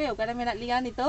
पे ओकरे मेना लिया नितो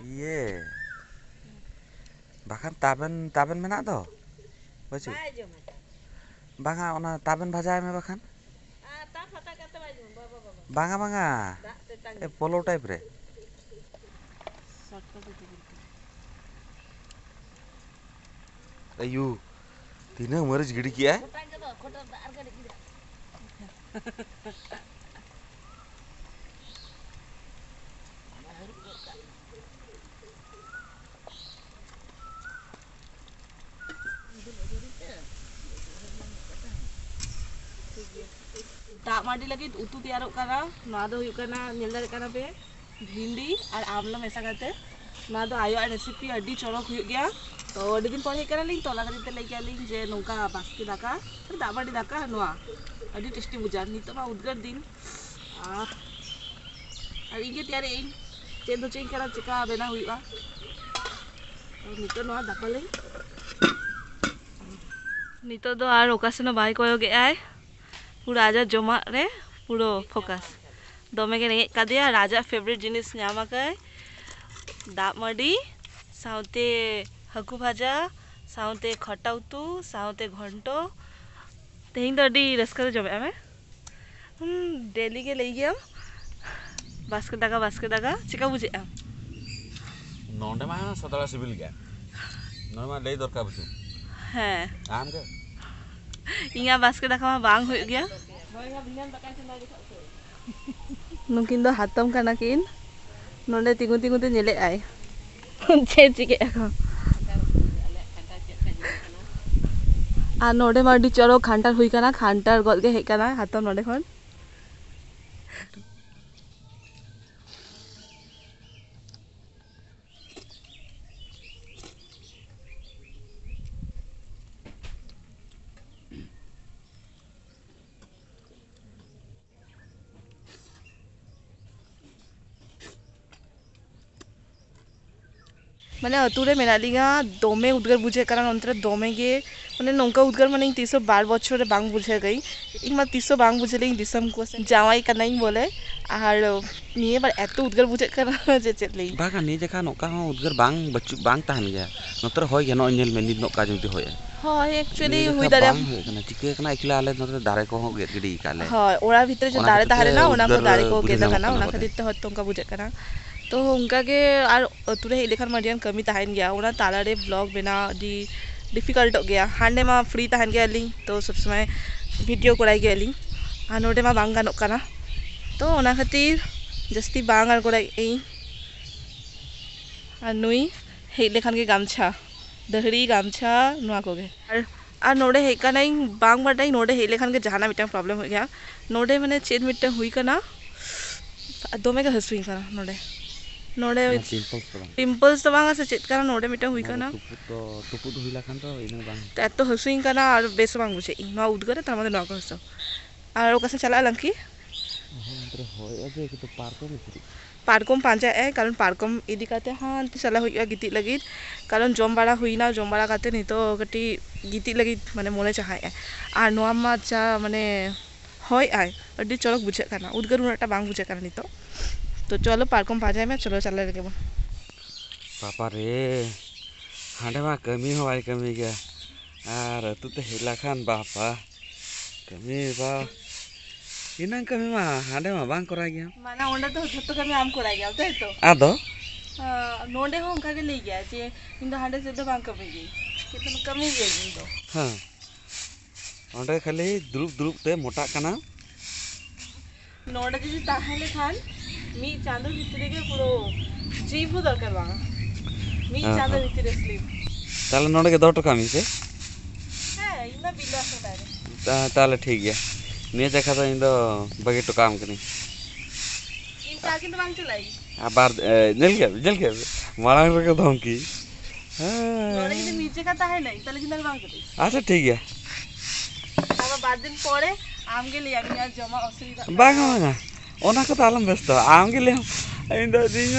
Iya. Bahkan taben menak to. Bacu. Banga ona taben bhajai me bahkan. Banga. Polo type re. Ayu. Tina umaris gidi kiya. दाग माडी लगी उतु तैयारों करा ना दो हुई करना निलदर करना पे भिंडी और आमला मेसा करते ना दो आयो रेसिपी अड्डी चौड़क हुई गया तो अड्डी दिन पढ़े करा लिंग तोला करी ते लेके लिंग जे नौका बास्की दाका दाग माडी दाका नुआ अड्डी टेस्टी बुझा नितो मा उद्गार दिन और इनके तैयारी इन चेन दो चेन करा चिका बेना हुईगा नितो नुआ दाका लिंग नितो दो आर ओकासनो बाई कोयो गे आय पूरा आजा जमा रे पूरा फोकस दमे के नहीं कादिया राजा फेवरेट जिनिस ᱧᱟᱢ ᱟᱠᱟᱭ दाग माडी साउते हाकू भाजा साउते खटा उतु साउते घंटो तेहिं दो अडी रस्का जमे आमे डेली के लई गया बास्के दागा चिका बुझे आ नोंडे मा सदला सिबिल गया नोंडे मा लई दरकार बुझु हैं आम के इंगा बास्के दाका मा बांग हुई गया नुकिन दो हातम काना किन नोंडे तिंगु तिंगु ते नेले आय चे चिके आ नोंडे मा अडी चलो खांटार हुई काना खांटार गल गे हे काना हातम नोंडे खन माने अतुरे मेना लिंगा दोमे उद्गार बुझे कारण अंतरे दोमे गे माने नौका उद्गार माने 312 बछर रे बांग बुझे गई इन मा 300 बांग बुझे लिंग दिसम को जावाई कनाई बोले आर निये बार एतो उद्गार बुझे कारण जे चेत लई बागा नि जका नौका हो उद्गार बांग बच्चू बांग ताहन गया नतर होय गया नो नेल में निद नौका जमती होय हां एक्चुअली हुई दारे कना चिके कना एकला आले नतर दारे को हो गेट गिडी काले हां ओरा भीतर जो दारे ताहरे ना ओना को दारे को गेदा कना ओना खातिर ते हत तोंका बुझे कना तो उनका के आर अतुरे इलेखान मडियन कमी ताहन गया ओना तालारे ब्लॉग बना दी डिफिकल्ट हो गया हांडे मा फ्री ताहन गया लिंग तो सब समय वीडियो कराई गया लिंग आ नोडे मा बांग गानो कना तो ओना खातिर जस्ती बांग आर कराई ए आ नुई हे लेखान के गामछा दहड़ी गामछा नुआ को गे आ नोडे हे कना बांग बाटाई नोडे हे लेखान के जहाना मिटा प्रॉब्लम हो गया नोडे माने चेन मिटा हुई कना दोमे के हसुई कना नोडे नोडे पिंपल्स तो बांगा से चेत कना नोडे मिटा हुई कना टुपु तो हुइला खान तो इने बांग तो हसुई कना और बेस बांग बुझे नो उद्गार तार मधे नका हसो और ओकासे चला लंकी अंतरे होय अजे कि तो पारकम पांचा ए कारण पारकम इदी काते हां चला हुइया गिति लगी कारण जम बाड़ा हुइना जम बाड़ा काते नितो कटी गिति लगी माने मोने चाहाय आ नोआ मा चा माने होय आय अडी चलक बुझे कना उद्गार उनाटा बांग बुझे कना नितो तो चलो पारकम पाजाय में चलो चला लगे पापा रे हांडे मा कमी हो आई कमी गया आर तू ते हिला खान बापा कमी बा इना कमी मा हांडे मा बांग करा गया माना ओंडा तो झत्तो कमी आम करा गया तो आदो नोडे हो उनका के ले गया जे इन दो हांडे से दो बांग कमी गई कितना कमी गई इन दो हाँ ओंडे खाली दुरुप दुरुप ते मोटा कना नोडे जी ताहले खान मी चांदो भितरे के पुरो जीव दरकार बांगा मी चांदो भितरे स्लीप ताले नोडे के 2 टका मी से हां इना बिला होता है ताले ठीक गया ने देखा तो इन दो बगे तो काम कनी इन चाकिन तो बांग चलाई आबार जल के मारांग रे के धमकी हां नोडे के नीचे का ताहे नहीं ताले किंदा बांग चलाई अच्छा ठीक गया अब बाद दिन पड़े आम के लिए यार जमा असुविधा बांगा बांगा ओना को तालम व्यस्त आम के लिए इन दो दिन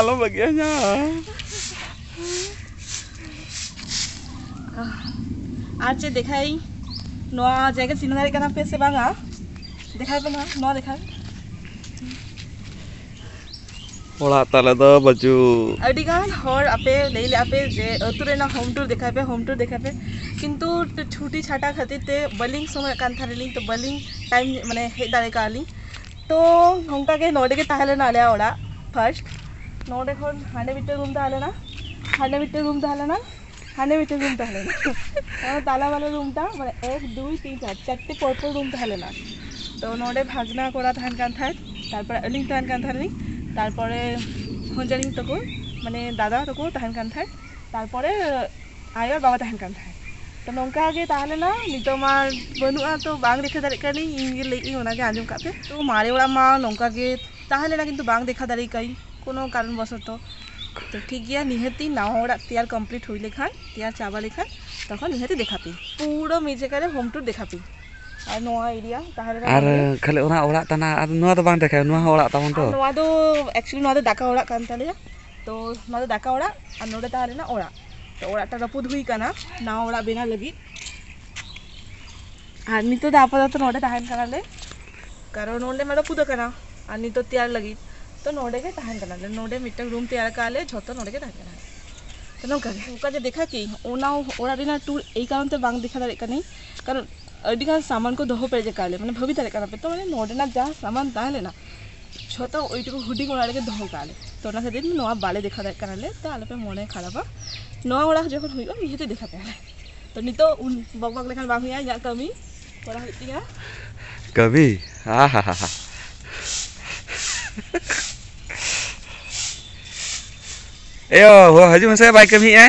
आलो बगिया आज देखाई नोआ जगह सिनारी कना पे से बांगा देखाई पे नोआ देखाई ओला ताले दो बजू अडिगान हर आपे लेले आपे जे अतुरे ना होम टूर देखाई पे किंतु छुट्टी छाटा खातिर ते बलिंग समय कान थारेली तो बलिंग टाइम माने हे दारे काली तो हमका के नोडे के ताहले ना आले ओड़ा फर्स्ट नोडे खन हांडे बिटे रूम ताहले ना हांडे बिटे रूम ताहले ना ताला वाला रूम ता माने 1 2 3 4 चारटे पर्पल रूम ताहले ना तो नोडे भाजना कोड़ा थान कान थाय तारपर अलिंग थान कान थारेली तारपरे हंजालिंग तको माने दादा तको ताहन कान थाय तारपरे आयो बाबा ताहन कान थाय तो नौका के ताहले ना नितो मा बनुआ तो बांग देखा दारे कानी इंगे लेई ओना के आंजम काते तो मारे ओड़ा मा नौका के ताहले ना किंतु बांग देखा दारे कई कोनो कारण बसत तो ठीक गया निहती नाव ओड़ा तैयार कंप्लीट होई लेखान तैयार चाबा लेखान तखन निहती देखापी पूरा मेजे करे होम टूर देखापी और नोआ एरिया ताहले आर खाली ओना ओड़ा तना आर नोआ तो बांग देखा नोआ ओड़ा तावन तो नोआ तो एक्चुअली नोआ तो दाका ओड़ा कान ताले तो नोआ तो दाका ओड़ा और नोडे ताहले ना ओड़ा तो ओड़ा रपुद हुई काना ना ओड़ा बेना लगी और नितो आपातत नोडे ताहन कानाले कारण नोडे मेरा पुदो काना और नितो तैयार लगी तो नोडे के ताहन कानाले नोडे मिटन रूम तैयार काले झोतो नोडे के ताहन कानाले तो नौका जे देखा कि ओना ओड़ा रेना टूर ए कारण ते बांग देखा दारे कानी कारण अडिगान सामान को दोहो पे जे काले माने भवी दारे काना पे तो माने नोडे ना जा सामान ताहले ना झोतो ओइटुकु हुडी ओड़ा के दोहो काले तो ना से दिन नोआ बाले देखा दारे कानाले तो आले पे मोने खराबा नोआ ओड़ा जखन हुइबा निहते देखाते हैं तो नितो उन बगबग लेखान बांग हुइया या कमी कोरा हुइतिया कभी आहा ए हो हजू से बाइक कभी है